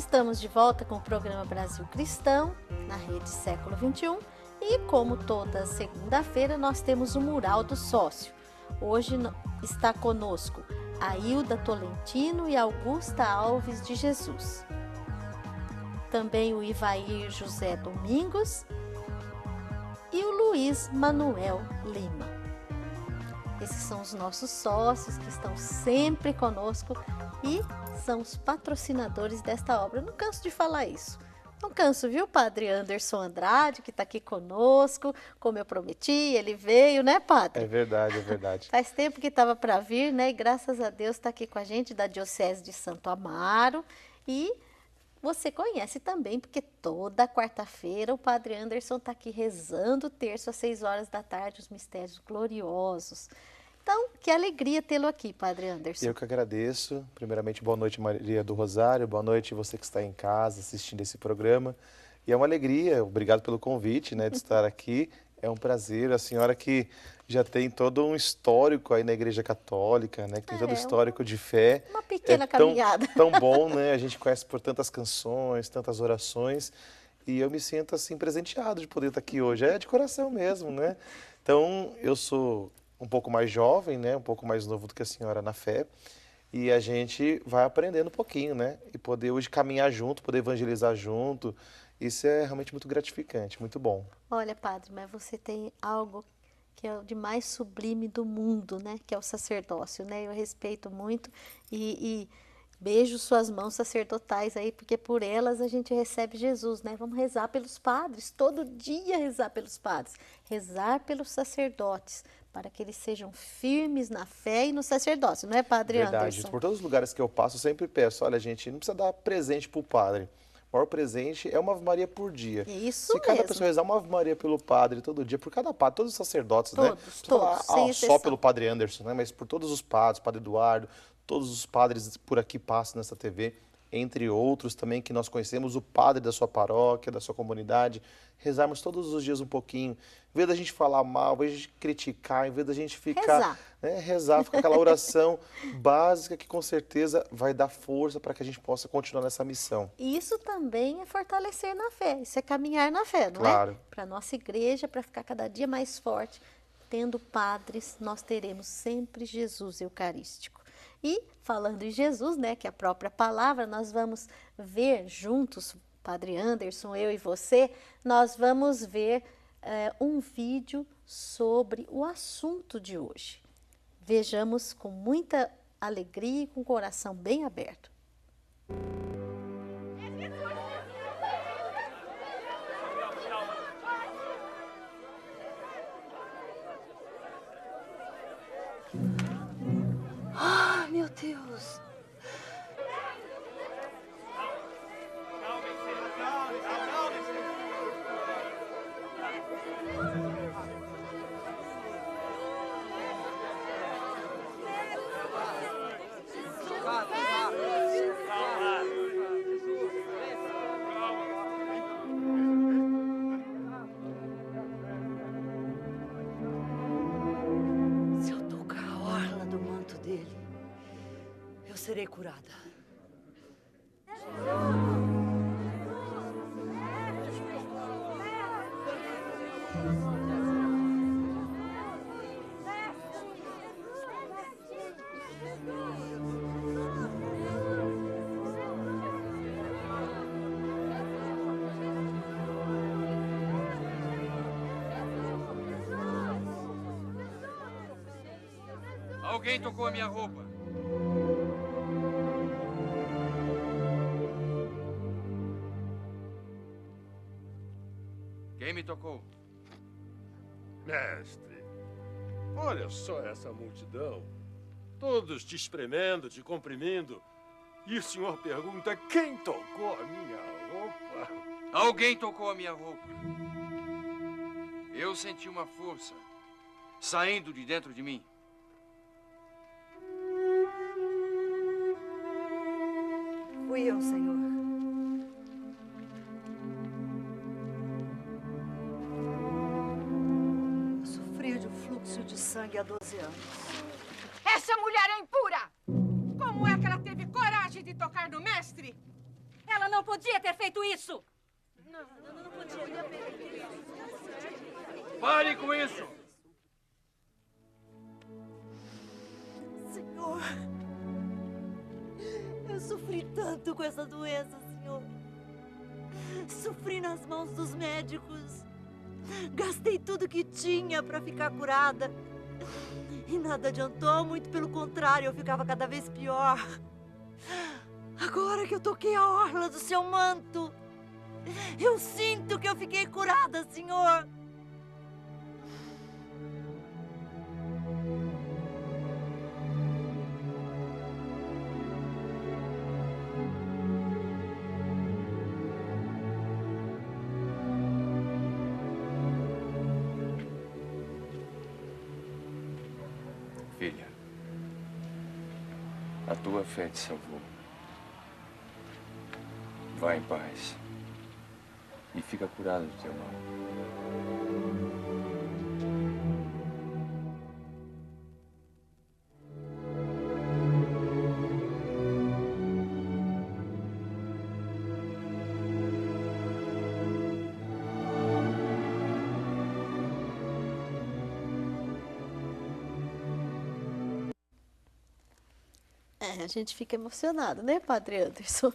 estamos de volta com o programa Brasil Cristão, na rede Século XXI, e como toda segunda-feira nós temos o Mural do Sócio. Hoje está conosco a Hilda Tolentino e a Augusta Alves de Jesus. Também o Ivair José Domingos e o Luiz Manuel Lima. Esses são os nossos sócios que estão sempre conosco e são os patrocinadores desta obra. Eu não canso de falar isso. Não canso, viu, Padre Anderson Andrade, que está aqui conosco, como eu prometi, ele veio, né, Padre? É verdade, é verdade. Faz tempo que estava para vir, né, e graças a Deus está aqui com a gente, da Diocese de Santo Amaro, e você conhece também, porque toda quarta-feira o Padre Anderson está aqui rezando o terço às 6 horas da tarde, os mistérios gloriosos. Então, que alegria tê-lo aqui, Padre Anderson. Eu que agradeço. Primeiramente, boa noite, Maria do Rosário. Boa noite você que está em casa assistindo esse programa. E é uma alegria, obrigado pelo convite, né, de estar aqui. É um prazer. A senhora que já tem todo um histórico aí na Igreja Católica, né, que tem todo um histórico de fé. Uma pequena caminhada. Tão bom, né? A gente conhece por tantas canções, tantas orações. E eu me sinto, assim, presenteado de poder estar aqui hoje. É de coração mesmo, né? Então, eu sou um pouco mais jovem, né? Um pouco mais novo do que a senhora na fé. E a gente vai aprendendo um pouquinho, né? E poder hoje caminhar junto, poder evangelizar junto. Isso é realmente muito gratificante, muito bom. Olha, Padre, mas você tem algo que é o de mais sublime do mundo, né? Que é o sacerdócio, né? Eu respeito muito e beijo suas mãos sacerdotais aí, porque por elas a gente recebe Jesus, né? Vamos rezar pelos padres, todo dia rezar pelos padres, rezar pelos sacerdotes, para que eles sejam firmes na fé e no sacerdócio, não é, Padre Verdade. Anderson? Por todos os lugares que eu passo, eu sempre peço, olha, gente, não precisa dar presente para o padre. O maior presente é uma Ave Maria por dia. Isso Se cada mesmo. pessoa rezar uma Ave Maria pelo padre todo dia, por cada padre, todos os sacerdotes, né? Todos, sem exceção. Só pelo Padre Anderson, né? Mas por todos os padres, Padre Eduardo, todos os padres por aqui passam nessa TV, entre outros também que nós conhecemos, o padre da sua paróquia, da sua comunidade, rezarmos todos os dias um pouquinho, em vez da gente falar mal, em vez de criticar, em vez da gente ficar, rezar, ficar aquela oração básica que com certeza vai dar força para que a gente possa continuar nessa missão. Isso também é fortalecer na fé, isso é caminhar na fé, não Claro. é? Para a nossa igreja, para ficar cada dia mais forte, tendo padres, nós teremos sempre Jesus Eucarístico. E falando em Jesus, né, que é a própria palavra, nós vamos ver juntos, Padre Anderson, eu e você, nós vamos ver um vídeo sobre o assunto de hoje. Vejamos com muita alegria e com o coração bem aberto. Ah, meu Deus! Se eu tocar a orla do manto dele, eu serei curada. Alguém tocou a minha roupa. Quem me tocou? Mestre, olha só essa multidão. Todos te espremendo, te comprimindo. E o senhor pergunta quem tocou a minha roupa? Alguém tocou a minha roupa. Eu senti uma força saindo de dentro de mim. Fui eu, Senhor. Eu sofria de um fluxo de sangue há 12 anos. Essa mulher é impura! Como é que ela teve coragem de tocar no mestre? Ela não podia ter feito isso! Pare com isso! Senhor, eu sofri tanto com essa doença, Senhor. Sofri nas mãos dos médicos. Gastei tudo que tinha para ficar curada. E nada adiantou, muito pelo contrário, eu ficava cada vez pior. Agora que eu toquei a orla do seu manto, eu sinto que eu fiquei curada, Senhor. Filha, a tua fé te salvou. Vá em paz e fica curada do teu mal. A gente fica emocionado, né, Padre Anderson?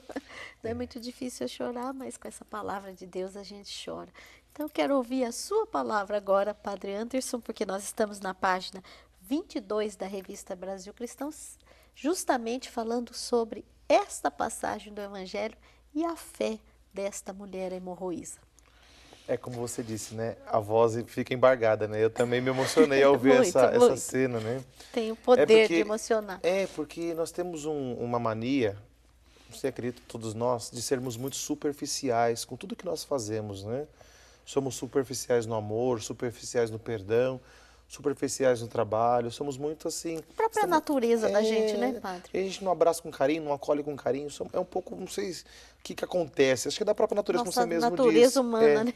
Não é muito difícil eu chorar, mas com essa palavra de Deus a gente chora. Então, eu quero ouvir a sua palavra agora, Padre Anderson, porque nós estamos na página 22 da revista Brasil Cristão, justamente falando sobre esta passagem do Evangelho e a fé desta mulher hemorroísa. É como você disse, né? A voz fica embargada, né? Eu também me emocionei ao ver Muito, essa muito. cena, né? Tem o poder de emocionar. É, porque nós temos uma mania, você acredita, todos nós, de sermos muito superficiais com tudo que nós fazemos, né? Somos superficiais no amor, superficiais no perdão, superficiais no trabalho, somos muito assim... A própria natureza da gente, né, Padre? A gente não abraça com carinho, não acolhe com carinho, é um pouco, não sei o que acontece, acho que é da própria natureza, como Nossa você mesmo disse. natureza humana, né?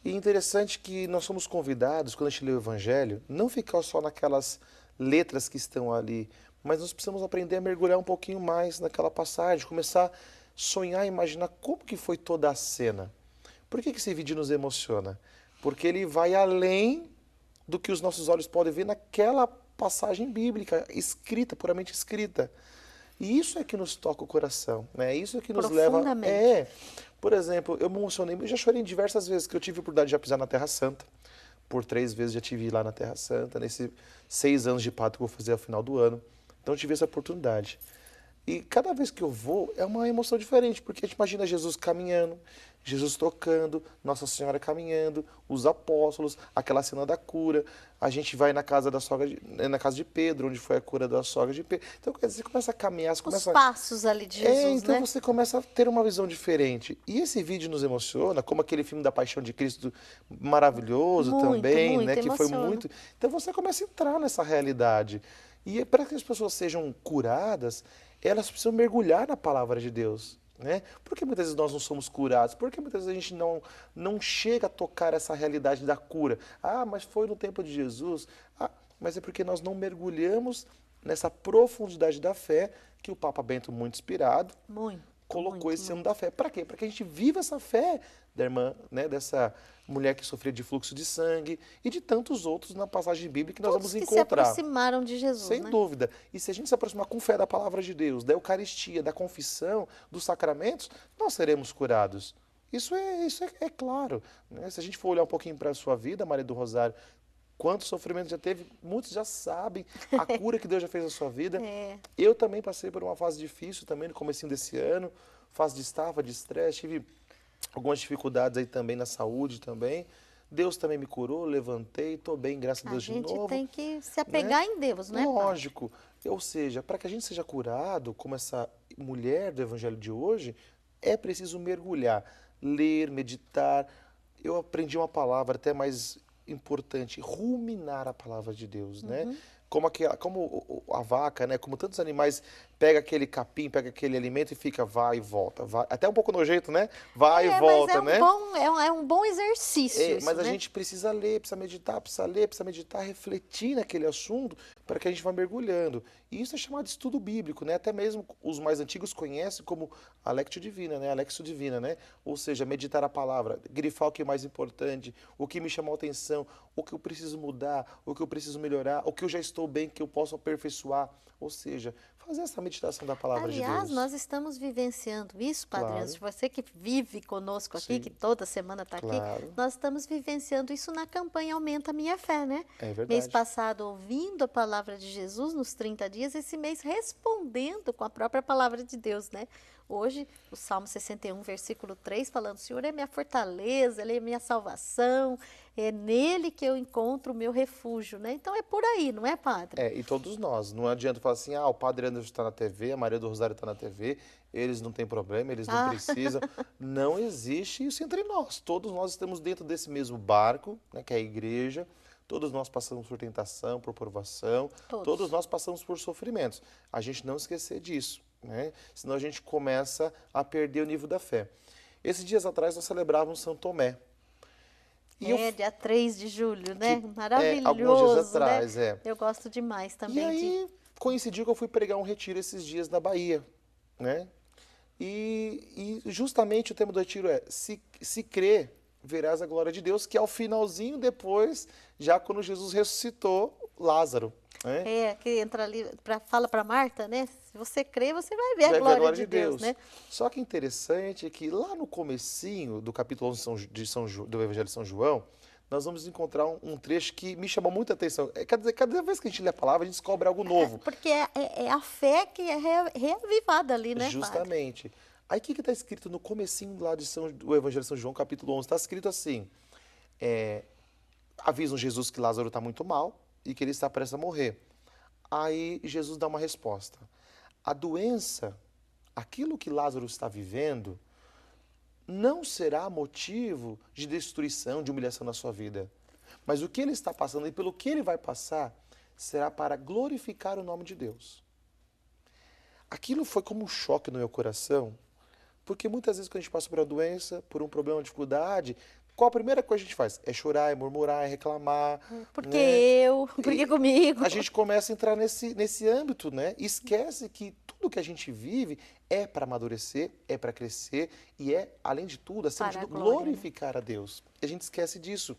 E interessante que nós somos convidados, quando a gente lê o Evangelho, não ficar só naquelas letras que estão ali, mas nós precisamos aprender a mergulhar um pouquinho mais naquela passagem, começar a sonhar, imaginar como que foi toda a cena. Por que esse vídeo nos emociona? Porque ele vai além do que os nossos olhos podem ver naquela passagem bíblica, escrita, puramente escrita. E isso é que nos toca o coração, né? Isso é que nos leva... Por exemplo, eu me emocionei, eu já chorei diversas vezes, que eu tive a oportunidade de já pisar na Terra Santa. Por 3 vezes já tive lá na Terra Santa, nesses 6 anos de padre que eu vou fazer ao final do ano. Então eu tive essa oportunidade. E cada vez que eu vou, é uma emoção diferente, porque a gente imagina Jesus caminhando, Jesus tocando, Nossa Senhora caminhando, os apóstolos, aquela cena da cura. A gente vai na casa na casa de Pedro, onde foi a cura da sogra de Pedro. Então, quer dizer, você começa a caminhar, você começa... Os passos ali de Jesus, então né? você começa a ter uma visão diferente. E esse vídeo nos emociona, como aquele filme da Paixão de Cristo maravilhoso também, muito, né? Que foi emociona. muito... Então você começa a entrar nessa realidade. E para que as pessoas sejam curadas, elas precisam mergulhar na palavra de Deus, né? Por que muitas vezes nós não somos curados? Por que muitas vezes a gente não chega a tocar essa realidade da cura? Ah, mas foi no tempo de Jesus. Ah, mas é porque nós não mergulhamos nessa profundidade da fé que o Papa Bento, muito inspirado, colocou esse ano da fé. Para quê? Para que a gente viva essa fé da irmã, né, dessa mulher que sofria de fluxo de sangue e de tantos outros na passagem bíblica que nós Todos vamos que encontrar. se aproximaram de Jesus, Sem né? dúvida. E se a gente se aproximar com fé da palavra de Deus, da Eucaristia, da confissão, dos sacramentos, nós seremos curados. Isso é claro, né? Se a gente for olhar um pouquinho para a sua vida, Maria do Rosário, quanto sofrimento já teve, muitos já sabem a cura que Deus já fez na sua vida. Eu também passei por uma fase difícil também no comecinho desse ano, fase de estafa, de estresse, tive algumas dificuldades aí também na saúde também. Deus também me curou, levantei, estou bem, graças a Deus de novo. A gente tem que se apegar em Deus, né? Lógico. Ou seja, para que a gente seja curado, como essa mulher do Evangelho de hoje, é preciso mergulhar, ler, meditar. Eu aprendi uma palavra até mais importante, ruminar a palavra de Deus, né? Como a vaca, né? Como tantos animais pega aquele capim, pega aquele alimento e fica, vai e volta. Vai. Até um pouco nojento, né? Vai e volta, mas né? É um bom exercício isso, Mas a né? gente precisa ler, precisa meditar, refletir naquele assunto para que a gente vá mergulhando. E isso é chamado de estudo bíblico, né? Até mesmo os mais antigos conhecem como Alexio Divina, né? Alexio Divina, né? Ou seja, meditar a palavra, grifar o que é mais importante, o que me chamou a atenção, o que eu preciso mudar, o que eu preciso melhorar, o que eu já estou bem, que eu posso aperfeiçoar. Ou seja, fazer essa meditação da palavra de Aliás, Deus. nós estamos vivenciando isso, Padre Claro. Ângelo. Você que vive conosco aqui, Sim. que toda semana está aqui, Claro. nós estamos vivenciando isso na campanha Aumenta a Minha Fé, né? É verdade. Mês passado, ouvindo a palavra de Jesus nos 30 dias, esse mês respondendo com a própria palavra de Deus, né? Hoje, o Salmo 61, versículo 3, falando: o Senhor é minha fortaleza, Ele é minha salvação, é nele que eu encontro o meu refúgio, né? Então é por aí, não é, Padre? E todos nós. Não adianta falar assim, o Padre Anderson está na TV, a Maria do Rosário está na TV, eles não têm problema, eles não precisam. Não existe isso entre nós. Todos nós estamos dentro desse mesmo barco, né, que é a igreja. Todos nós passamos por tentação, por provação. Todos nós passamos por sofrimentos. A gente não esquecer disso, né? Senão a gente começa a perder o nível da fé. Esses dias atrás nós celebrávamos São Tomé. Dia 3 de julho, né? Maravilhoso, alguns dias atrás, né? Eu gosto demais também. E aí, coincidiu que eu fui pregar um retiro esses dias na Bahia, né? E justamente o tema do retiro é se crer, verás a glória de Deus, que ao finalzinho depois, já quando Jesus ressuscitou Lázaro. Né? Que entra ali, fala para Marta, né? Se você crer, você vai ver a glória de Deus, né? Só que interessante é que lá no comecinho do capítulo 11 do Evangelho de São João, nós vamos encontrar um trecho que me chamou muita atenção. Cada vez que a gente lê a palavra, a gente descobre algo novo. Porque é a fé que é reavivada ali, né, Justamente. Padre? Aí o que está escrito no comecinho lá do Evangelho de São João, capítulo 11? Está escrito assim, avisam Jesus que Lázaro está muito mal e que ele está prestes a morrer. Aí Jesus dá uma resposta. A doença, aquilo que Lázaro está vivendo, não será motivo de destruição, de humilhação na sua vida. Mas o que ele está passando e pelo que ele vai passar, será para glorificar o nome de Deus. Aquilo foi como um choque no meu coração, porque muitas vezes quando a gente passa por uma doença, por um problema, uma dificuldade, qual a primeira coisa que a gente faz? É chorar, é murmurar, é reclamar. Porque porque comigo. A gente começa a entrar nesse âmbito, né? Esquece que tudo que a gente vive é para amadurecer, é para crescer e é, além de tudo, acima de tudo, glorificar a Deus. A gente esquece disso.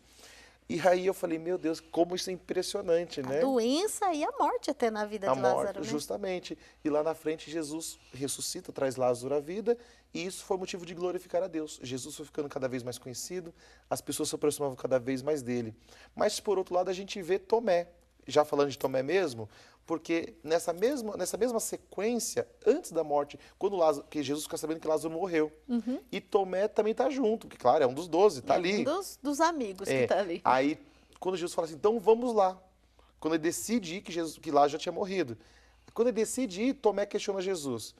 E aí eu falei, meu Deus, como isso é impressionante, né? A doença e a morte até na vida de Lázaro, né? Justamente. E lá na frente Jesus ressuscita, traz Lázaro à vida, e isso foi motivo de glorificar a Deus. Jesus foi ficando cada vez mais conhecido, as pessoas se aproximavam cada vez mais dele. Mas, por outro lado, a gente vê Tomé, já falando de Tomé mesmo, porque nessa mesma sequência, antes da morte, que Jesus fica sabendo que Lázaro morreu. E Tomé também está junto, que claro, é um dos 12, está ali. Um dos amigos que está ali. Aí, quando Jesus fala assim, então vamos lá. Quando ele decide ir, que Lázaro já tinha morrido. Quando ele decide ir, Tomé questiona Jesus.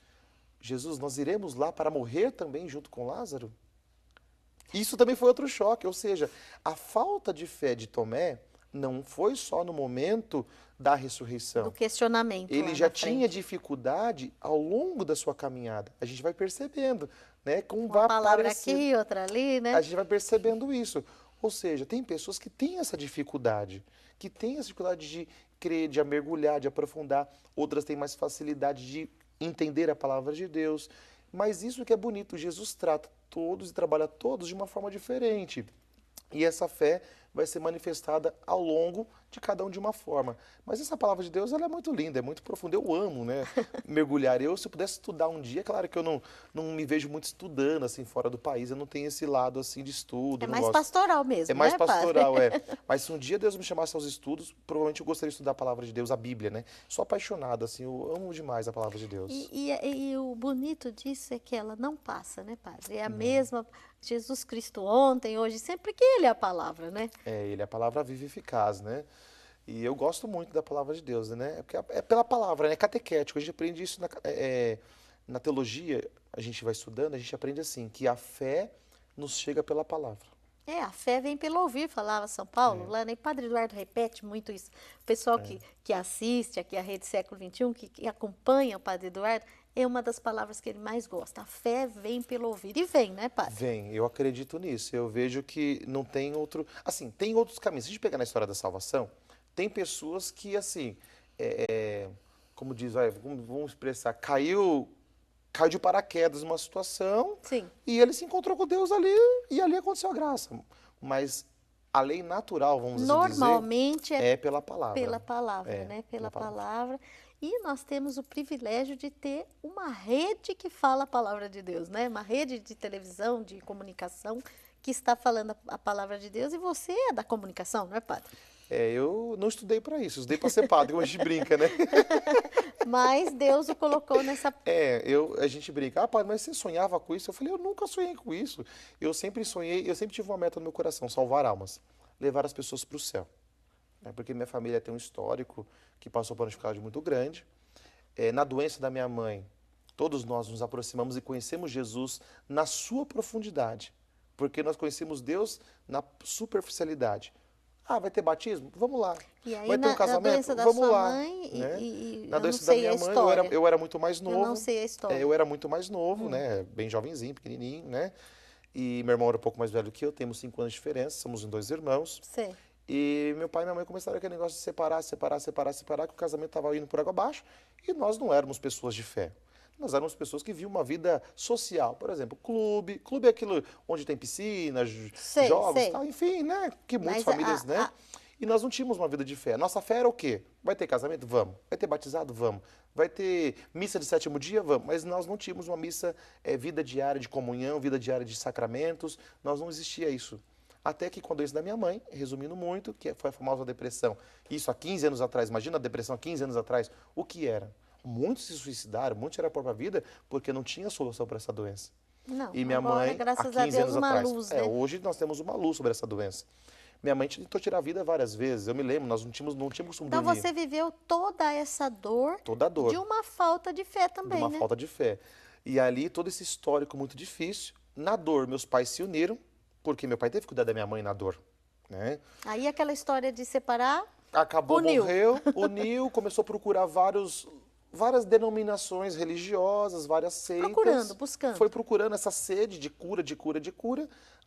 Jesus, nós iremos lá para morrer também junto com Lázaro? Isso também foi outro choque, ou seja, a falta de fé de Tomé não foi só no momento da ressurreição. Do questionamento. Ele já tinha dificuldade ao longo da sua caminhada. A gente vai percebendo, né? Como vai palavra aqui, outra ali, né? A gente vai percebendo isso. Ou seja, tem pessoas que têm essa dificuldade, de crer, de mergulhar, de aprofundar. Outras têm mais facilidade de entender a palavra de Deus. Mas isso que é bonito, Jesus trata todos e trabalha todos de uma forma diferente. E essa fé vai ser manifestada ao longo de cada um de uma forma. Mas essa palavra de Deus, ela é muito linda, é muito profunda. Eu amo, né, mergulhar. Se eu pudesse estudar um dia, claro que eu não me vejo muito estudando, assim, fora do país. Eu não tenho esse lado, assim, de estudo. É mais pastoral mesmo, É mais né, pastoral, Mas se um dia Deus me chamasse aos estudos, provavelmente eu gostaria de estudar a palavra de Deus, a Bíblia, né? Sou apaixonado, assim, eu amo demais a palavra de Deus. E o bonito disso é que ela não passa, né, Padre? É a mesma Jesus Cristo ontem, hoje, sempre, que Ele é a palavra, né? Ele é a palavra viva e eficaz, né? E eu gosto muito da palavra de Deus, né? Porque é pela palavra, né? É catequético. A gente aprende isso na teologia, a gente vai estudando, a gente aprende assim, que a fé nos chega pela palavra. A fé vem pelo ouvir, falava São Paulo, lá, né? Padre Eduardo repete muito isso. O pessoal que assiste aqui a Rede Século XXI, que acompanha o Padre Eduardo, é uma das palavras que ele mais gosta. A fé vem pelo ouvir. E vem, né, Padre? Vem, eu acredito nisso. Eu vejo que não tem outro. Assim, tem outros caminhos. Se a gente pegar na história da salvação, tem pessoas que, assim, como diz, vamos expressar, caiu de paraquedas numa situação Sim. e ele se encontrou com Deus ali e ali aconteceu a graça. Mas a lei natural, vamos assim dizer, Normalmente é pela palavra. pela palavra, né? Pela palavra. E nós temos o privilégio de ter uma rede que fala a palavra de Deus, né? Uma rede de televisão, de comunicação que está falando a palavra de Deus. E você é da comunicação, não é, Padre? Eu não estudei para isso, eu estudei para ser padre, como a gente brinca, né? Mas Deus o colocou nessa... A gente brinca, padre, mas você sonhava com isso? Eu falei, eu nunca sonhei com isso. Eu sempre sonhei, eu sempre tive uma meta no meu coração, salvar almas, levar as pessoas para o céu. Porque minha família tem um histórico que passou por uma dificuldade muito grande. Na doença da minha mãe, todos nós nos aproximamos e conhecemos Jesus na sua profundidade, porque nós conhecemos Deus na superficialidade. Vai ter batismo? Vamos lá. E aí, vai ter um casamento? na doença da Vamos sua lá. mãe, né? Na doença da minha mãe, eu era muito mais novo. Eu não sei a história. Eu era muito mais novo, né? Bem jovenzinho, pequenininho, né? E meu irmão era um pouco mais velho que eu, temos 5 anos de diferença, somos em 2 irmãos. Sei. E meu pai e minha mãe começaram aquele negócio de separar, que o casamento estava indo por água abaixo. E nós não éramos pessoas de fé. Nós éramos pessoas que viam uma vida social. Por exemplo, clube. Clube é aquilo onde tem piscina, jogos e tal. Enfim, né? Que muitas famílias, né? E nós não tínhamos uma vida de fé. Nossa fé era o quê? Vai ter casamento? Vamos. Vai ter batizado? Vamos. Vai ter missa de 7º dia? Vamos. Mas nós não tínhamos uma missa, vida diária de comunhão, vida diária de sacramentos. Nós não existia isso. Até que com a doença da minha mãe, resumindo muito, que foi a famosa depressão. Isso há 15 anos atrás. Imagina a depressão há 15 anos atrás. O que era? Muitos se suicidaram, muitos tiraram a própria vida porque não tinha solução para essa doença. Não, e minha agora, mãe, graças há 15 a Deus, anos uma atrás. luz, né? Hoje nós temos uma luz sobre essa doença. Minha mãe tentou tirar a vida várias vezes. Eu me lembro, nós não tínhamos costume Então dormir. você viveu toda essa dor, Toda a dor. de uma falta de fé também, De uma né? falta de fé. E ali, todo esse histórico muito difícil. Na dor, meus pais se uniram, porque meu pai teve que cuidar da minha mãe na dor. Né? Aí aquela história de separar, Acabou, uniu. morreu, uniu, começou a procurar várias denominações religiosas, várias seitas. Procurando, buscando. Foi procurando essa sede de cura,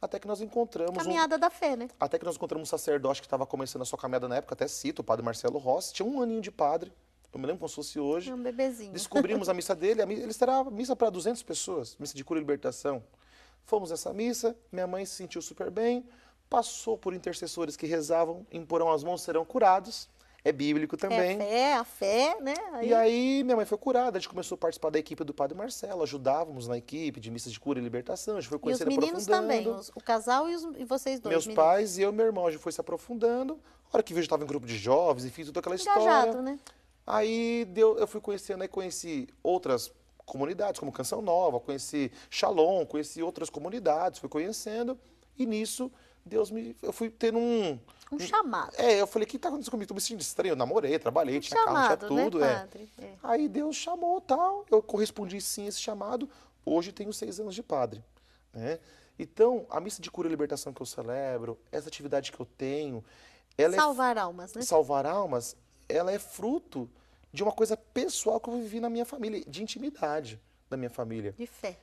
até que nós encontramos caminhada da fé, né? Até que nós encontramos um sacerdote que estava começando a sua caminhada na época, até cito, o padre Marcelo Rossi, tinha 1 aninho de padre, eu me lembro como se fosse hoje. É um bebezinho. Descobrimos a missa dele, ele terá missa para 200 pessoas, missa de cura e libertação. Fomos nessa missa, minha mãe se sentiu super bem, passou por intercessores que rezavam, imporão as mãos, serão curados. É bíblico também. A fé, né? E aí minha mãe foi curada, a gente começou a participar da equipe do Padre Marcelo, ajudávamos na equipe de missas de cura e libertação, a gente foi E os conhecendo, meninos aprofundando. também, o casal e vocês dois. Meus meninos. pais e eu e meu irmão, a gente foi se aprofundando. A hora que vejo, estava em grupo de jovens, enfim, toda aquela Engajado, história. né? Aí eu fui conhecendo, aí conheci outras comunidades, como Canção Nova, conheci Shalom, conheci outras comunidades, fui conhecendo. E nisso, eu fui tendo um chamado. eu falei, o que está acontecendo comigo? Estou me sentindo estranho, eu namorei, trabalhei, tinha carro, tinha tudo. Né, padre? Aí Deus chamou tal, eu correspondi sim a esse chamado, hoje tenho 6 anos de padre. Né? Então, a missa de cura e libertação que eu celebro, essa atividade que eu tenho... Salvar almas, né? Salvar almas, ela é fruto de uma coisa pessoal que eu vivi na minha família, de intimidade da minha família. De fé.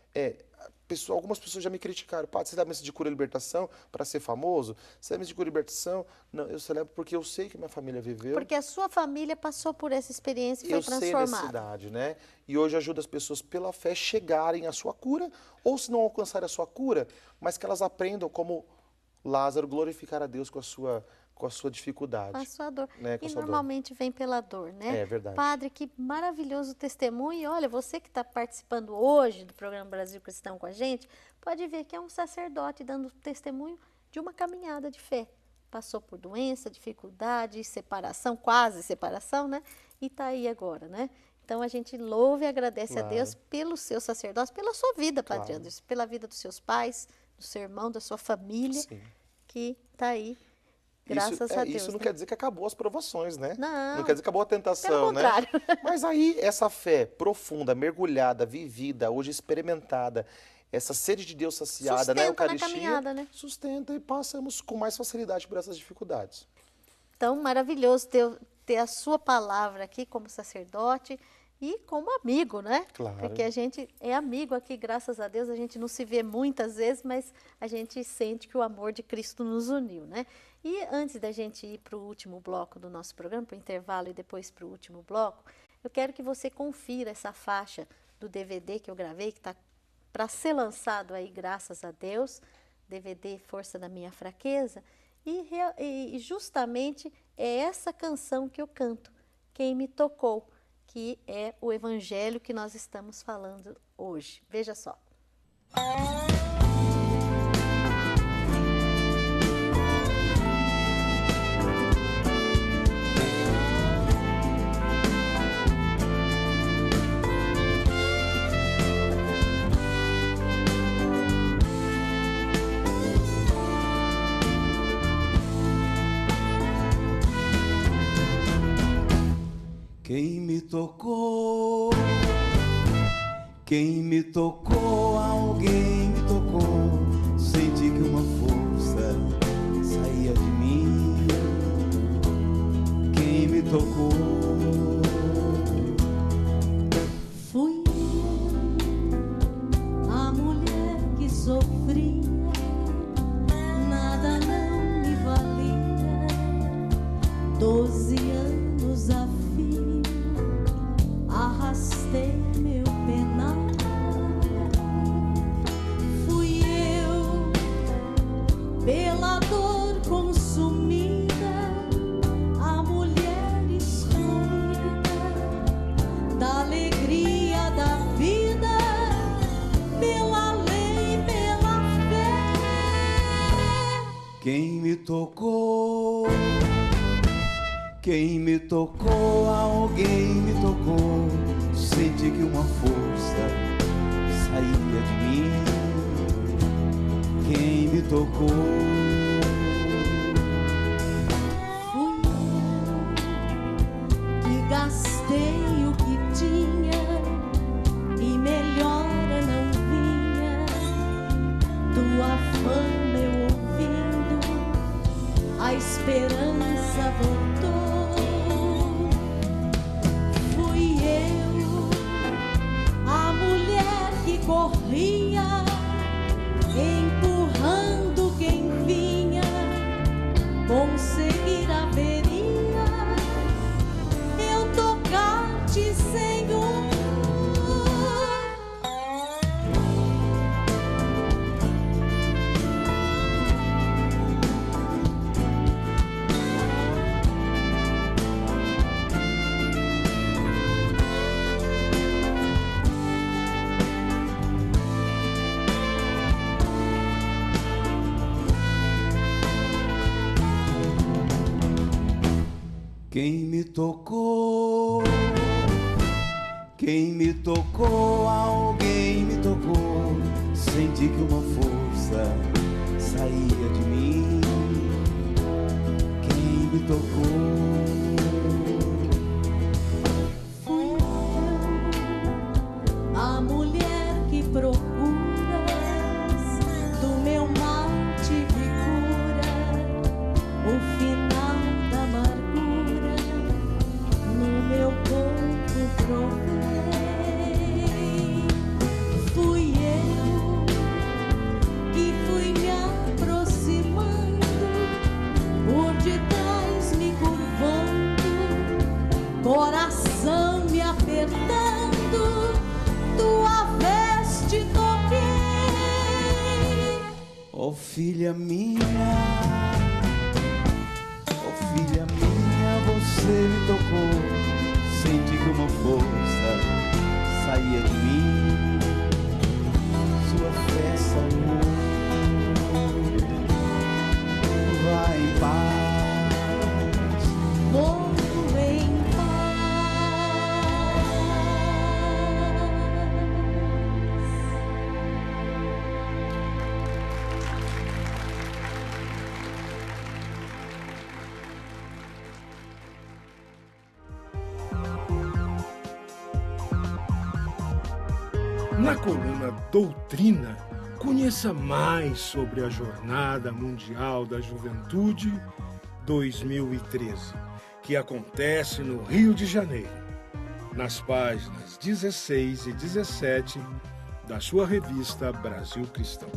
Algumas pessoas já me criticaram. Padre, você dá missa de cura e libertação para ser famoso? Você dá missa de cura e libertação? Não, eu celebro porque eu sei que minha família viveu. Porque a sua família passou por essa experiência e foi transformada. Eu sei a necessidade, né? E hoje ajuda as pessoas pela fé chegarem à sua cura, ou se não alcançarem a sua cura, mas que elas aprendam como Lázaro glorificar a Deus com a sua dificuldade. Com a sua dor. Né? E normalmente vem pela dor, né? É verdade. Padre, que maravilhoso testemunho. E olha, você que está participando hoje do programa Brasil Cristão com a gente, pode ver que é um sacerdote dando testemunho de uma caminhada de fé. Passou por doença, dificuldade, separação, quase separação, né? E está aí agora, né? Então a gente louva e agradece a Deus pelo seu sacerdócio, pela sua vida, Padre Anderson, pela vida dos seus pais, do seu irmão, da sua família, que está aí. Graças a Deus. Isso não quer dizer que acabou as provações, né? Não. Não quer dizer que acabou a tentação, pelo contrário. Né? Mas aí, essa fé profunda, mergulhada, vivida, hoje experimentada, essa sede de Deus saciada Sustenta na na Eucaristia, caminhada, né? sustenta e passamos com mais facilidade por essas dificuldades. Então, maravilhoso ter a sua palavra aqui como sacerdote e como amigo, né? Claro. Porque a gente é amigo aqui, graças a Deus, a gente não se vê muitas vezes, mas a gente sente que o amor de Cristo nos uniu, né? E antes da gente ir para o último bloco do nosso programa, para o intervalo e depois para o último bloco, eu quero que você confira essa faixa do DVD que eu gravei, que está para ser lançado aí, graças a Deus, DVD Força da Minha Fraqueza, e justamente é essa canção que eu canto, Quem Me Tocou, que é o evangelho que nós estamos falando hoje. Veja só. Quem me tocou, quem me tocou, alguém me tocou. Senti que uma força saía de mim. Quem me tocou? Fui a mulher que sofria, nada não me valia. 12 anos a fio, arrastei meu penal. Fui eu, pela dor consumida, a mulher excluída da alegria da vida, pela lei, pela fé. Quem me tocou? Quem me tocou, alguém me tocou. Senti que uma força saía de mim. Quem me tocou? Fui eu que gastei o que tinha e melhora não vinha. Tua fama eu ouvindo, a esperança voltou. Corria, empurrando quem vinha, conseguir haveria eu tocar-te, Senhor. Quem me tocou? Quem me tocou? Alguém me tocou. Senti que uma força saía de mim. Quem me tocou? Fui eu, a mulher que procuras, do meu mal tive cura, o final da amargura no meu corpo provei. Fui eu que fui me aproximando, por detrás me curvando, coração me apertando, tua veste toquei. Ó filha minha, você me tocou. Senti que uma força saía de mim. Sua fé salvou. Vai em paz. Vou em paz. Na coluna Doutrina, conheça mais sobre a Jornada Mundial da Juventude 2013, que acontece no Rio de Janeiro, nas páginas 16 e 17 da sua revista Brasil Cristão.